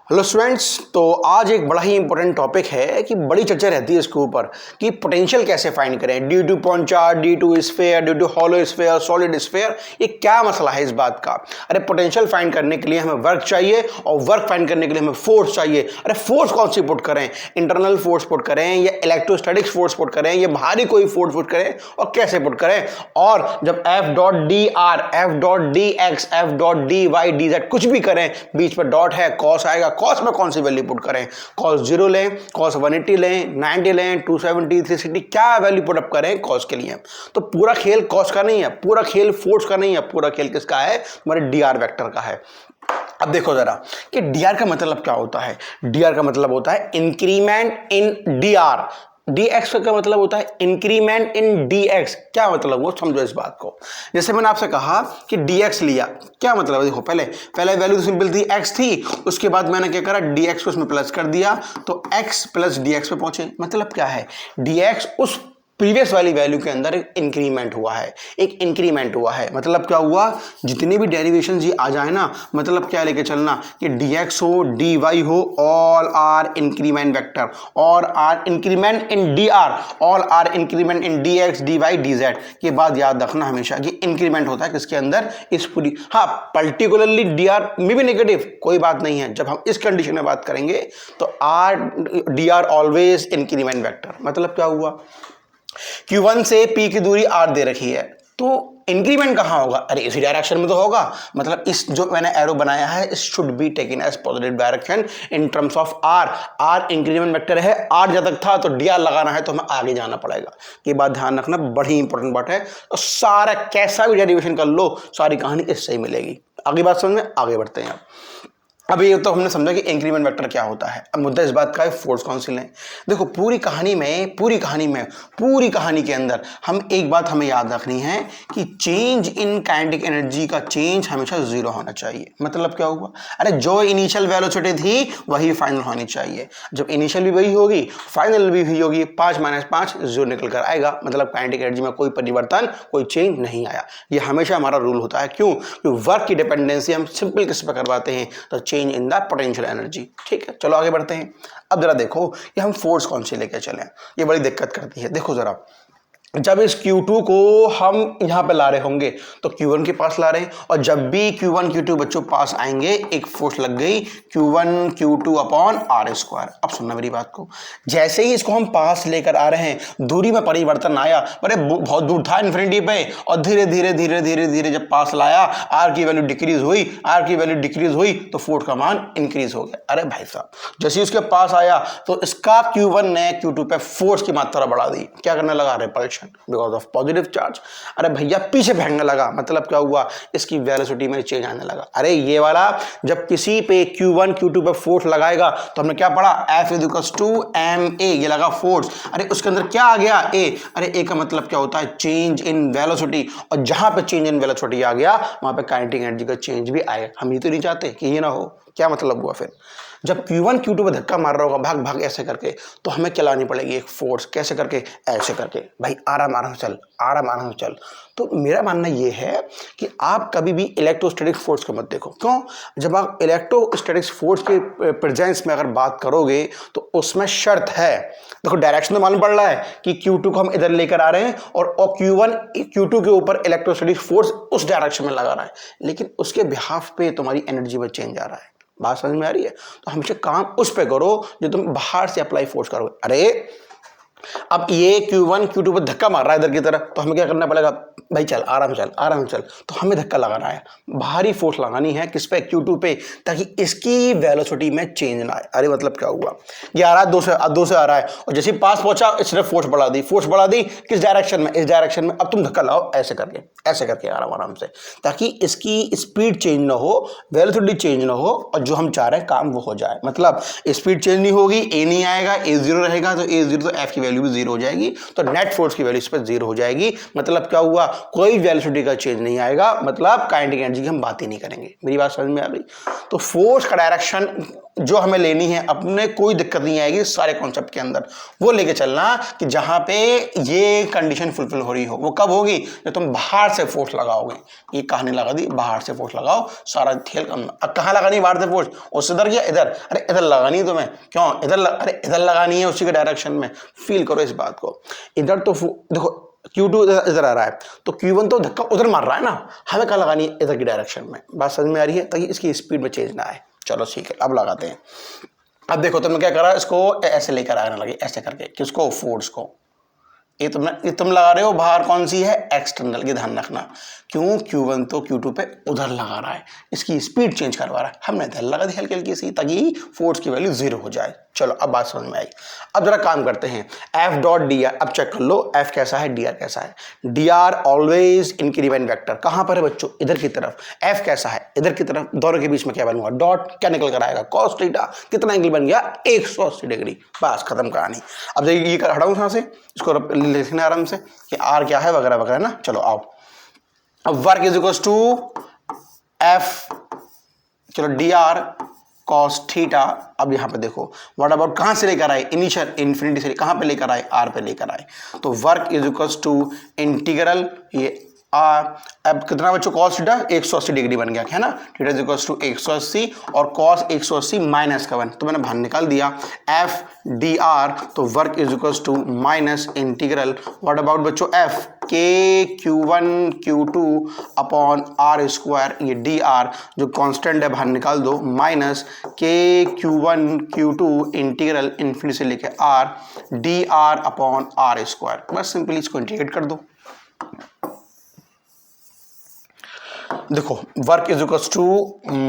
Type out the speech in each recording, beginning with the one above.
Hello students. तो आज एक बड़ा ही इंपॉर्टेंट टॉपिक है कि बड़ी चर्चा रहती है इसके ऊपर कि पोटेंशियल कैसे फाइंड करें, due to point charge, due to sphere, due to hollow sphere, solid sphere. ये क्या मसला है इस बात का? अरे पोटेंशियल फाइंड करने के लिए हमें वर्क चाहिए और वर्क फाइंड करने के लिए हमें फोर्स चाहिए। अरे फोर्स कौन सी पुट करें? इंटरनल फोर्स पुट करें या इलेक्ट्रोस्टैटिक्स फोर्स पुट करें या बाहरी कोई फोर्स पुट करें और कैसे पुट करें? और जब F dot D R, F dot D X, F dot D Y, D Z कुछ भी करें, बीच पर डॉट है, कॉस आएगा, कॉस में कौन सी वैल्यू पुट करें? कॉस 0 लें, कॉस 180 लें, 90 लें, 270, 360, क्या वैल्यू पुट अप करें कॉस के लिए? तो पूरा खेल कॉस का नहीं है, पूरा खेल फोर्स का नहीं है, पूरा खेल किसका है? हमारे डी आर वेक्टर का है। अब देखो जरा कि डी आर का मतलब क्या होता है। डी आर का मतलब होता है increment in D R. D x का मतलब होता है इंक्रीमेंट इन डी एक्स। क्या मतलब वो समझो इस बात को। जैसे मैंने आपसे कहा कि डी एक्स लिया, क्या मतलब है? देखो पहले वैल्यू तो सिंपल थी, एक्स थी, उसके बाद मैंने क्या करा, डी एक्स को उसमें प्लस कर दिया तो एक्स प्लस डी एक्स पे पहुंचे। मतलब क्या है? डी एक्स उस प्रीवियस वाली वैल्यू के अंदर एक इंक्रीमेंट हुआ है, एक इंक्रीमेंट हुआ है। मतलब क्या हुआ? जितनी भी डेरिवेशन जी आ जाए ना, मतलब क्या लेके चलना कि dx हो, dy हो, ऑल आर इंक्रीमेंट वेक्टर, और R increment in dr, all are increment in dx, dy, dz। ये बात याद रखना हमेशा कि इंक्रीमेंट होता है किसके अंदर? इस पूरी। हाँ, पर्टिकुलरली dr में भी नेगेटिव, कोई बात नहीं है। जब हम इस कंडीशन में बात करेंगे तो dr ऑलवेज इंक्रीमेंट वेक्टर। मतलब क्या हुआ? Q1 से P की दूरी R दे रखी है, तो इंक्रीमेंट कहां होगा? अरे इसी डायरेक्शन में तो होगा। मतलब इस जो मैंने एरो बनाया है, इस should be taken as positive direction in terms of R। R increment vector है, R जब तक था तो dr लगाना है तो हमें आगे जाना पड़ेगा। ये बात ध्यान रखना, बड़ी इंपॉर्टेंट बात है। तो सारा कैसा भी डेरिवेशन कर लो, सारी कहानी इससे ही मिलेगी। आगे बात समझ में, आगे बढ़ते हैं। अब ये तो हमने समझा कि इंक्रीमेंट वेक्टर क्या होता है। अब मुद्दा इस बात का है फोर्स कौन सी लें। देखो पूरी कहानी के अंदर हम एक बात हमें याद रखनी है कि चेंज इन काइनेटिक एनर्जी का चेंज हमेशा 0 होना चाहिए। मतलब क्या हुआ? अरे जो इनिशियल वेलोसिटी थी वही फाइनल होनी चाहिए। जब इनिशियल भी वही होगी, फाइनल भी वही होगी। 5 - 5 0 निकल कर आएगा। मतलब काइनेटिक एनर्जी में कोई परिवर्तन, कोई चेंज नहीं आया। ये हमेशा हमारा रूल होता है। क्यों? क्योंकि वर्क की डिपेंडेंसी हम सिंपल किस पर करवाते हैं? तो change in the potential energy. ठीक है, चलो आगे बढ़ते हैं। अब जरा देखो कि हम फोर्स कौन सी लेके चलें, ये बड़ी दिक्कत करती है। देखो जरा, जब इस Q2 को हम यहां पे ला रहे होंगे तो Q1 के पास ला रहे हैं, और जब भी Q1 Q2 बच्चों पास आएंगे एक फोर्स लग गई Q1 Q2 upon R square. अब सुनना मेरी बात को, जैसे ही इसको हम पास लेकर आ रहे हैं दूरी में परिवर्तन आया। अरे बहुत दूर था इन्फिनिटी पे, और धीरे धीरे धीरे धीरे धीरे जब पास लाया, आर की वैल्यू डिक्रीज हुई तो फोर्स का मान इंक्रीज हो गया। अरे भाई साहब, जैसे उसके पास आया तो इसका Q1 ने Q2 पे फोर्स की मात्रा बढ़ा दी। क्या करने लगा? Repulsion, because of positive charge. अरे भैया पीछे फेंकने लगा। मतलब क्या हुआ? इसकी वेलोसिटी में चेंज आने लगा। अरे ये वाला जब किसी पे Q1 Q2 पे फोर्स लगाएगा तो हमने क्या पढ़ा? F = ma, ये लगा फोर्स। अरे उसके अंदर क्या आ गया? A। अरे A का मतलब क्या होता है? Change in velocity. और जहां पे चेंज इन वेलोसिटी आ गया वहां पे काइनेटिक एनर्जी का चेंज भी आएगा। हम ये तो नहीं चाहते कि ये ना हो। क्या मतलब हुआ फिर? जब Q1 Q2 पे धक्का मार रहा होगा भाग भाग ऐसे करके, तो हमें क्या लानी पड़ेगी? एक फोर्स। कैसे करके? ऐसे करके। भाई आराम आराम चल, आराम आराम चल। तो मेरा मानना ये है कि आप कभी भी इलेक्ट्रोस्टैटिक फोर्स को मत देखो। क्यों? जब आप इलेक्ट्रोस्टैटिक फोर्स के प्रेजेंस में अगर बात करोगे तो उसमें शर्त है। देखो डायरेक्शन तो मालूम पड़ रहा है कि Q2 को हम इधर लेकर आ रहे हैं और Q1 Q2 के ऊपर इलेक्ट्रोस्टैटिक फोर्स उस डायरेक्शन में लगा रहा है, लेकिन उसके बिहाफ पे तुम्हारी एनर्जी में चेंज आ रहा है। बात समझ में आ रही है? तो हमेशा काम उस पे करो जो तुम बाहर से अप्लाई फोर्स करोगे। अरे अब ये Q1 Q2 पर धक्का मार रहा है इधर की तरफ, तो हमें क्या करना पड़ेगा? भाई चल आराम चल, आराम चल। तो हमें धक्का लगाना है, भारी फोर्स लगानी है। किस पे? Q2 पे, ताकि इसकी वेलोसिटी में चेंज ना आए। अरे मतलब क्या हुआ? ये आ रहा है 2 से आ रहा है, और जैसे ही पास पहुंचा इसने फोर्स बढ़ा दी। किस डायरेक्शन में? इस डायरेक्शन में। अब तुम धक्का लाओ ऐसे करके आराम आराम से, ताकि इसकी स्पीड चेंज ना हो, वेलोसिटी चेंज ना हो, और जो हम चाह रहे हैं काम वो हो जाए। मतलब स्पीड चेंज नहीं होगी, A नहीं आएगा, A 0 रहेगा, तो A 0 तो F की वैल्यू भी 0 हो जाएगी, तो नेट फोर्स की वैल्यू इस पर 0 हो जाएगी। मतलब क्या हुआ? कोई वेलोसिटी का चेंज नहीं आएगा। मतलब काइनेटिक एनर्जी की हम बात ही नहीं करेंगे। मेरी बात समझ में आ गई? तो फोर्स का डायरेक्शन जो हमें लेनी है अपने कोई दिक्कत नहीं आएगी सारे कॉन्सेप्ट के अंदर, वो लेके चलना कि जहां पे ये कंडीशन फुलफिल हो रही हो। वो कब होगी? जब तुम बाहर से फोर्स लगाओगे। ये कहानी लगा दी, बाहर से फोर्स लगाओ, सारा खेल कम। अब कहाँ लगानी बाहर से फोर्स? उससे इधर गया इधर, अरे इधर लगानी है तुम्हें, क्यों इधर अरे इधर लगानी है, उसी के डायरेक्शन में। फील करो इस बात को। इधर तो देखो Q2 इधर आ रहा है तो Q1 तो धक्का उधर मार रहा है ना, हमें कहाँ लगानी है? इधर की डायरेक्शन में। बात समझ में आ रही है? ताकि इसकी स्पीड में चेंज ना आए। चलो ठीक है, अब लगाते हैं। अब देखो तुमने क्या करा, इसको ऐसे लेकर आने लगे, ऐसे करके। किसको? फोर्स को। ये तुम लगा रहे हो बाहर, कौन सी है? एक्सटर्नल की। ध्यान रखना, क्यों? Q1 तो Q2 पे उधर लगा रहा है, इसकी स्पीड चेंज करवा रहा है। हमने इधर लगा दी हल्की हल्की सी, ताकि फोर्स की वैल्यू 0 हो जाए। चलो अब बात समझ में आई। अब जरा काम करते हैं। F डॉट dr, अब चेक कर लो F कैसा है, dr कैसा है। dr always increment vector. कहां पर है बच्चों? इधर की तरफ। F कैसा है? इधर की तरफ। दोनों के बीच में क्या बनूंगा? डॉट। क्या निकल कर आएगा? cos theta. कितना एंगल बन गया? 180 डिग्री। बस खत्म कहानी। अब ये हटाऊं यहां से, इसको लिखना आराम से कि R क्या है वगैरह वगैरह ना। चलो आओ, अब work is equal to F, चलो dr cos थीटा। अब यहां पे देखो व्हाट अबाउट, कहां से लेकर आए? इनिशियल इन्फिनिटी से कहां पे लेकर आए? R पे लेकर आए। तो work is equal to integral ये R। अब कितना बच्चों? cos थीटा 180 डिग्री बन गया है ना। थीटा इज इक्वल टू 180 और cos 180 माइनस का 1, तो मैंने बाहर निकाल दिया F dr। तो work is equal to minus integral what about बच्चों? F k Q1 Q2 upon R square, ये dr जो कांस्टेंट है बाहर निकाल दो, minus k Q1 Q2 integral infinity से लेके R dr upon R square. बस सिंपली इसको इंटीग्रेट कर दो। देखो work is equal to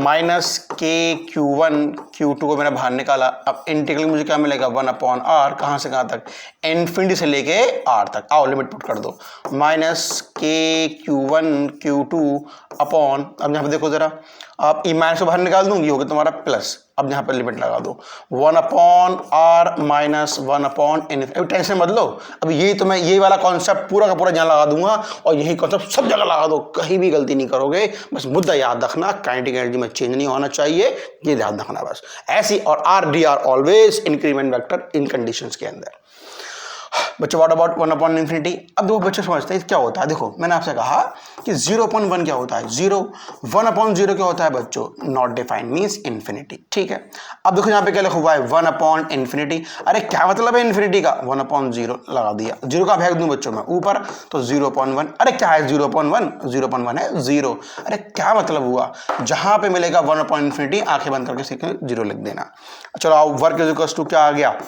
minus K Q1 Q2 को मैंने बाहर निकाला। अब इंटीग्रल मुझे क्या मिलेगा? 1 अपॉन R। कहां से कहां तक? इन्फिनिटी से लेके R तक। आओ लिमिट पुट कर दो, minus K Q1 Q2 upon, अब यहां पे देखो जरा, आप ई माइनस को बाहर निकाल दूंगी, होगा तुम्हारा प्लस। अब यहां पर लिमिट लगा दो, 1 upon R minus 1 upon infinity. अभी टेंशन मत लो, अब यही तो मैं यही वाला कॉन्सेप्ट पूरा का पूरा यहाँ लगा दूंगा और यही कॉन्सेप्ट सब जगह लगा दो, कहीं भी गलती नहीं करोगे। बस मुद्दा याद रखना, काइनेटिक एनर्जी में चेंज नहीं होना चाहिए, ये याद रखना बस। ऐसी और R dr always increment vector इन कंडीशंस के अंदर। बच्चों व्हाट अबाउट 1 अपॉन इन्फिनिटी? अब देखो बच्चे समझते हैं क्या होता है। देखो मैंने आपसे कहा कि 0.1 क्या होता है? 0। 1 अपॉन 0 क्या होता है बच्चों? Not defined means infinity. ठीक है, अब देखो यहाँ पे क्या लिखा हुआ है? 1 अपॉन इन्फिनिटी। अरे क्या मतलब है इन्फिनिटी का? 1 अपॉन 0 लगा दिया। 0 का फेंक दूं बच्चों मैं ऊपर, तो 0.1। अरे क्या है 0.1? 0.1 है 0। अरे क्या मतलब हुआ? जहां पे मिलेगा 1 अपॉन इन्फिनिटी, आंखें बंद करके सीखे 0 लिख देना। चलो आओ, वर्क इज इक्वल टू क्या आ गया?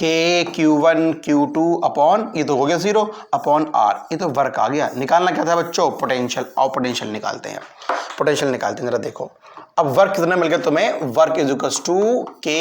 K Q1 Q2 अपॉन, ये तो हो गया 0 अपॉन R, ये तो वर्क आ गया। निकालना क्या था बच्चों? पोटेंशियल। और पोटेंशियल निकालते हैं, पोटेंशियल निकालते हैं। जरा देखो अब वर्क कितना मिल गया तुम्हें? Work is equal to K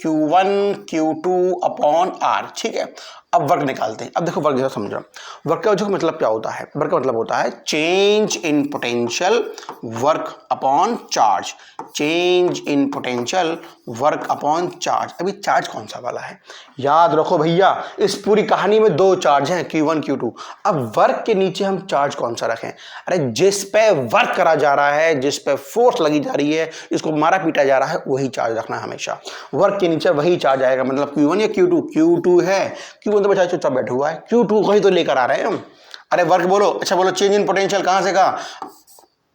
Q1 Q2 upon R। ठीक है, अब वर्क निकालते हैं। अब देखो वर्क जैसा समझो, वर्क का जो मतलब क्या होता है? वर्क का मतलब होता है change in potential work upon charge. Change in potential work upon charge. अभी चार्ज कौन सा वाला है? याद रखो भैया, इस पूरी कहानी में 2 चार्ज हैं, Q1 Q2। अब वर्क के नीचे हम चार्ज कौन सा रखें? अरे जिस पे वर्क करा जा रहा है, जिस पे फोर्स लगी जा रही है, इसको मारा पीटा जा रहा है, वही चार्ज रखना है हमेशा। वर्क के नीचे वही चार्ज आएगा। मतलब Q1 या Q2? Q2 है। Q1 तो बचा चुपचाप बैठा हुआ है, Q2 को ही तो लेकर आ रहे हैं हम। अरे वर्क बोलो, अच्छा बोलो, चेंज इन पोटेंशियल कहां से कहा?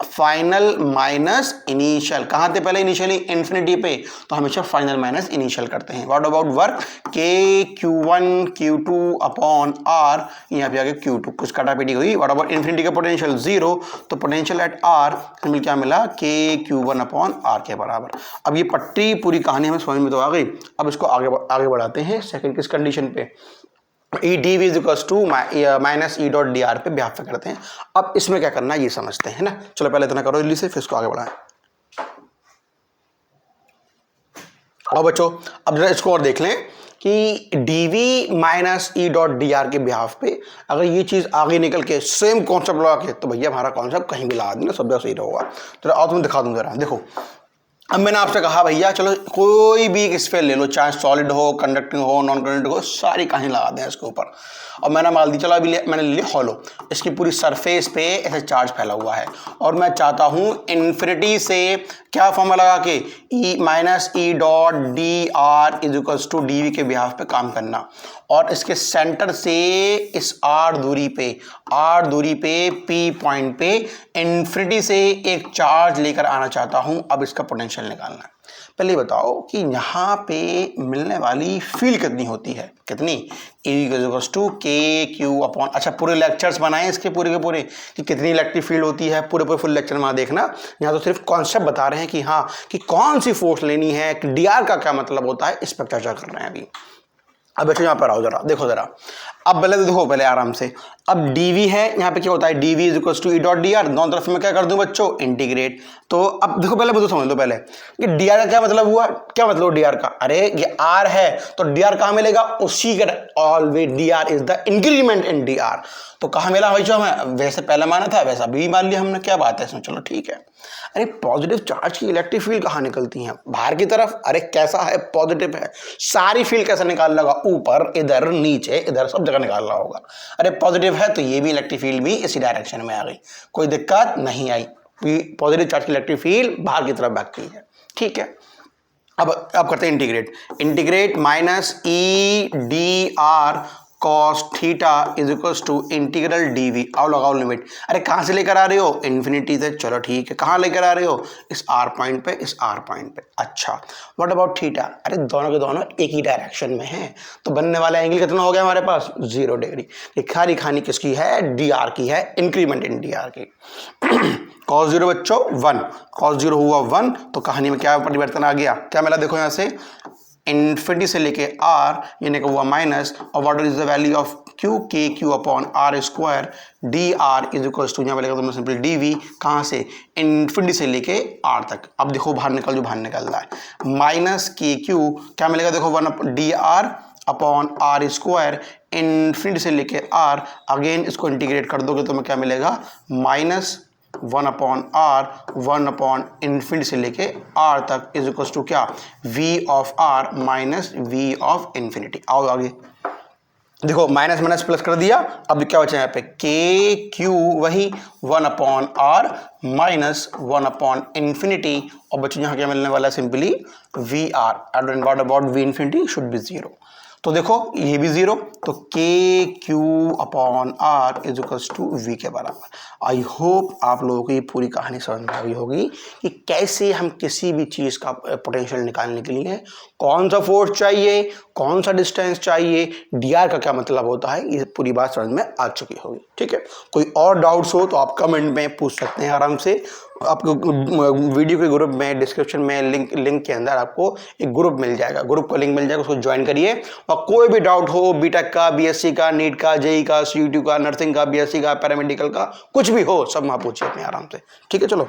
Final minus initial. कहां थे पहले? इनिशियली इन्फिनिटी पे, तो हमेशा फाइनल माइनस इनिशियल करते हैं। What about work? K Q1 Q2 upon R, यहाँ पे आगे Q2, कुछ काटापीटी हुई। व्हाट अबाउट इन्फिनिटी का पोटेंशियल 0, तो पोटेंशियल एट R हमें क्या मिला? K Q1 अपॉन R के बराबर। अब ये पट्टी पूरी कहानी हमें समझ में तो आ गई। अब इसको आगे बढ़ाते हैं सेकंड किस कंडीशन पे? E D V is equal to minus E dot D R पे ब्याह करते हैं। अब इसमें क्या करना है ये समझते हैं ना। चलो पहले इतना करो जल्दी से, फिर इसको आगे बढ़ाएं। अब बच्चों अब जरा इसको और देख लें कि dv minus E dot D are के बिहाफ पे अगर ये चीज़ आगे निकल के सेम कॉन्सेप्ट लगा के, तो भैया हमारा कॉन्सेप्ट कहीं भी लगा देना, सब जगह सही रहेगा। तो आओ तुम्हें दिखा दूँ जरा। देखो अब मैंने आपसे कहा भैया चलो कोई भी एक स्फीयर ले लो, चाहे सॉलिड हो, कंडक्टिंग हो, नॉन कंडक्टिंग हो, सारी कहानी लगा दें इसके ऊपर। और मैंने मान दी, चलो अभी मैंने लिया हॉलो, इसकी पूरी सरफेस पे ऐसे चार्ज फैला हुआ है और मैं चाहता हूँ इन्फिनिटी से क्या फॉर्मूला लगा के E minus E dot D R is equals to D V के बिहाफ पे काम करना, और इसके सेंटर से इस आर दूरी पे पी पॉइंट पे इन्फिनिटी से एक चार्ज लेकर आना चाहता हूं। अब इसका पोटेंशियल निकालना है। पहले बताओ कि यहाँ पे मिलने वाली फील्ड कितनी होती है, कितनी, E के क्यू अपॉन, अच्छा पूरे लेक्चर्स बनाए इसके पूरे के पूरे कि कितनी इलेक्ट्रिक फील्ड होती है, पूरे फुल लेक्चर में देखना। यहाँ तो सिर्फ कॉन्सेप्ट बता रहे हैं कि हाँ कि कौन सी फोर्स लेनी है, कि डी आर का क्या मतलब होता है, इस पर चर्चा कर रहे हैं अभी। अब बच्चों यहाँ पर आओ जरा, देखो जरा, अब पहले आराम से। अब dv है, यहाँ पे क्या होता है, dv is equal to E dot D R, दोनों तरफ में क्या कर दूं बच्चों, इंटीग्रेट। तो अब देखो पहले बताओ, समझ लो पहले कि dr का क्या मतलब हुआ, क्या मतलब dr का, अरे ये r है तो dr कहाँ मिलेगा, उसी का, always dr is the increment in dr। तो कहाँ मिला भाई, जो हमें वैसे पहले माना था वैसा भी मान लिया हमने, क्या बात है इसमें, चलो ठीक है। अरे पॉजिटिव चार्ज की इलेक्ट्रिक फील्ड कहाँ निकलती है, बाहर की तरफ, अरे कैसा है, पॉजिटिव है, सारी फील्ड कैसे निकाल लगा, ऊपर, इधर, नीचे, इधर, सब जगह निकाल रहा होगा। अरे पॉजिटिव है तो ये भी इलेक्ट्रिक फील्ड भी इसी डायरेक्शन में आ गई, कोई दिक्कत नहीं आई, पॉजिटिव चार्ज की इलेक्ट्रिक फील्ड बाहर की तरफ भागती है, ठीक है। अब करते हैं integrate minus E D R cos theta is equal to integral DV, आओ लगाओ लिमिट। अरे कहाँ से लेकर आ रहे हो, इन्फिनिटी से, चलो ठीक है। कहाँ लेकर आ रहे हो, इस आर पॉइंट पे, इस आर पॉइंट पे। अच्छा व्हाट अबाउट थीटा, अरे दोनों के दोनों एक ही डायरेक्शन में हैं, तो बनने वाला एंगल कितना हो गया हमारे पास, 0 डिग्री। ये खाली खानी किसकी है, डी आर की है, इंक्रीमेंट इन डी आर की। कॉस 0 बच्चों 1, कॉस 0 हुआ 1, तो कहानी में क्या परिवर्तन आ गया, क्या मिला, देखो यहाँ से इन्फिनिटी से लेके आर, यानी कि हुआ माइनस, और what is the value of Q, K Q upon R square, D R is equal to, यहाँ पर तुमने सिंपल डी वी, कहाँ से, इन्फिनिटी से लेके आर तक। अब देखो बाहर निकल, जो बाहर निकल रहा है, माइनस के क्यू, क्या मिलेगा, देखो 1 D R upon R square, infinity से लेके आर, अगेन इसको इंटीग्रेट कर दोगे तो क्या मिलेगा, minus 1 upon R, 1 upon infinity से लेके आर तक इज इक्वल टू क्या, V of R minus V of infinity. आओ आगे देखो, माइनस माइनस प्लस कर दिया, अब क्या बचा यहाँ पे, के क्यू वही 1 upon R minus 1 upon infinity, और बच्चों यहाँ क्या मिलने वाला है, simply V R, and what about V infinity should be 0। तो देखो ये भी 0, तो K Q upon R is equals to V के बराबर। आई होप आप लोगों को ये पूरी कहानी समझ में आ गई होगी कि कैसे हम किसी भी चीज़ का पोटेंशियल निकालने के लिए कौन सा फोर्स चाहिए, कौन सा डिस्टेंस चाहिए, डी आर का क्या मतलब होता है, ये पूरी बात समझ में आ चुकी होगी, ठीक है। कोई और डाउट्स हो तो आप कमेंट में पूछ सकते हैं आराम से। आपको वीडियो के ग्रुप में डिस्क्रिप्शन में लिंक के अंदर आपको एक ग्रुप मिल जाएगा, ग्रुप का लिंक मिल जाएगा, उसको ज्वाइन करिए। और कोई भी डाउट हो, बीटेक का, बीएससी का, नीट का, जेई का, सीयूटी का, नर्सिंग का, बीएससी का, पैरामेडिकल का, कुछ भी हो, सब वहाँ पूछिए अपने आराम से, ठीक है। चलो।